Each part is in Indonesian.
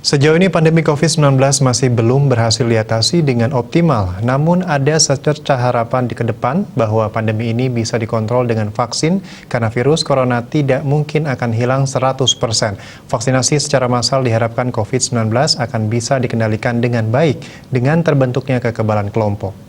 Sejauh ini pandemi COVID-19 masih belum berhasil diatasi dengan optimal. Namun ada secercah harapan di kedepan bahwa pandemi ini bisa dikontrol dengan vaksin karena virus corona tidak mungkin akan hilang 100%. Vaksinasi secara massal diharapkan COVID-19 akan bisa dikendalikan dengan baik dengan terbentuknya kekebalan kelompok.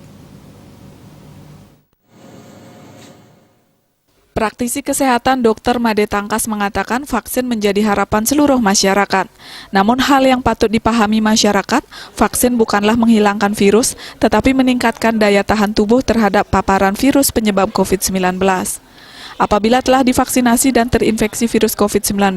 Praktisi kesehatan Dr. Made Tangkas mengatakan vaksin menjadi harapan seluruh masyarakat. Namun hal yang patut dipahami masyarakat, vaksin bukanlah menghilangkan virus, tetapi meningkatkan daya tahan tubuh terhadap paparan virus penyebab COVID-19. Apabila telah divaksinasi dan terinfeksi virus COVID-19,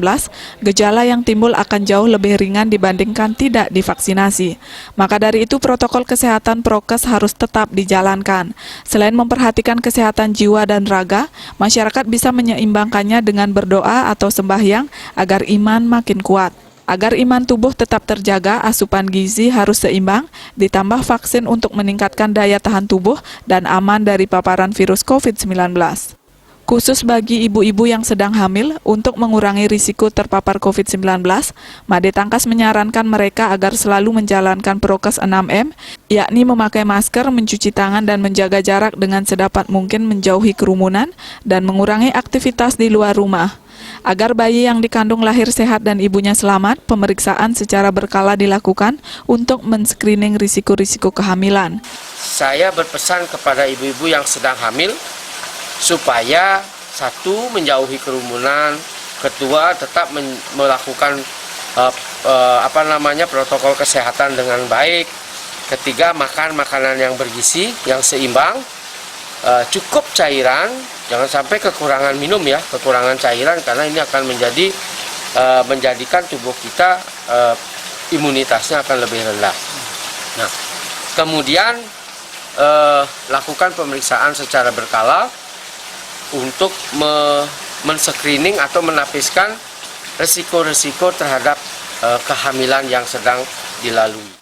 gejala yang timbul akan jauh lebih ringan dibandingkan tidak divaksinasi. Maka dari itu protokol kesehatan prokes harus tetap dijalankan. Selain memperhatikan kesehatan jiwa dan raga, masyarakat bisa menyeimbangkannya dengan berdoa atau sembahyang agar iman makin kuat. Agar iman tubuh tetap terjaga, asupan gizi harus seimbang, ditambah vaksin untuk meningkatkan daya tahan tubuh dan aman dari paparan virus COVID-19. Khusus bagi ibu-ibu yang sedang hamil, untuk mengurangi risiko terpapar COVID-19, Made Tangkas menyarankan mereka agar selalu menjalankan prokes 6M, yakni memakai masker, mencuci tangan, dan menjaga jarak dengan sedapat mungkin menjauhi kerumunan dan mengurangi aktivitas di luar rumah. Agar bayi yang dikandung lahir sehat dan ibunya selamat, pemeriksaan secara berkala dilakukan untuk men-screening risiko-risiko kehamilan. Saya berpesan kepada ibu-ibu yang sedang hamil, supaya satu menjauhi kerumunan, kedua tetap melakukan protokol kesehatan dengan baik, ketiga makan makanan yang bergizi, yang seimbang, cukup cairan, jangan sampai kekurangan minum ya, kekurangan cairan karena ini akan menjadikan tubuh kita imunitasnya akan lebih rendah. Nah, kemudian lakukan pemeriksaan secara berkala untuk men-screening atau menapiskan risiko-risiko terhadap kehamilan yang sedang dilalui.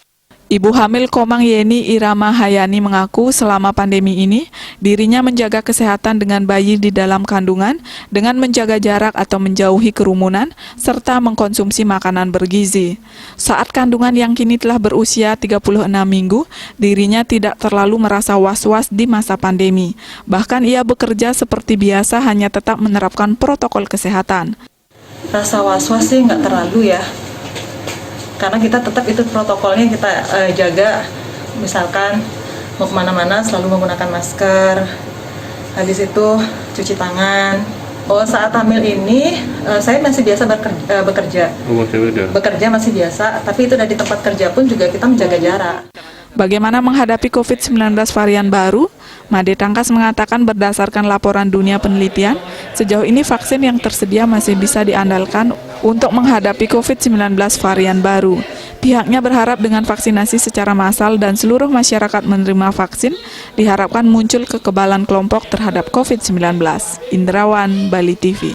Ibu hamil Komang Yeni Irama Hayani mengaku selama pandemi ini, dirinya menjaga kesehatan dengan bayi di dalam kandungan dengan menjaga jarak atau menjauhi kerumunan, serta mengkonsumsi makanan bergizi. Saat kandungan yang kini telah berusia 36 minggu, dirinya tidak terlalu merasa was-was di masa pandemi. Bahkan ia bekerja seperti biasa, hanya tetap menerapkan protokol kesehatan. Rasa was-was sih nggak terlalu ya. Karena kita tetap itu protokolnya kita jaga, misalkan mau kemana-mana selalu menggunakan masker, habis itu cuci tangan. Saat hamil ini saya masih biasa bekerja. Bekerja masih biasa, tapi itu dari tempat kerja pun juga kita menjaga jarak. Bagaimana menghadapi COVID-19 varian baru? Made Tangkas mengatakan berdasarkan laporan dunia penelitian, sejauh ini vaksin yang tersedia masih bisa diandalkan untuk menghadapi COVID-19 varian baru. Pihaknya berharap dengan vaksinasi secara massal dan seluruh masyarakat menerima vaksin, diharapkan muncul kekebalan kelompok terhadap COVID-19. Indrawan, Bali TV.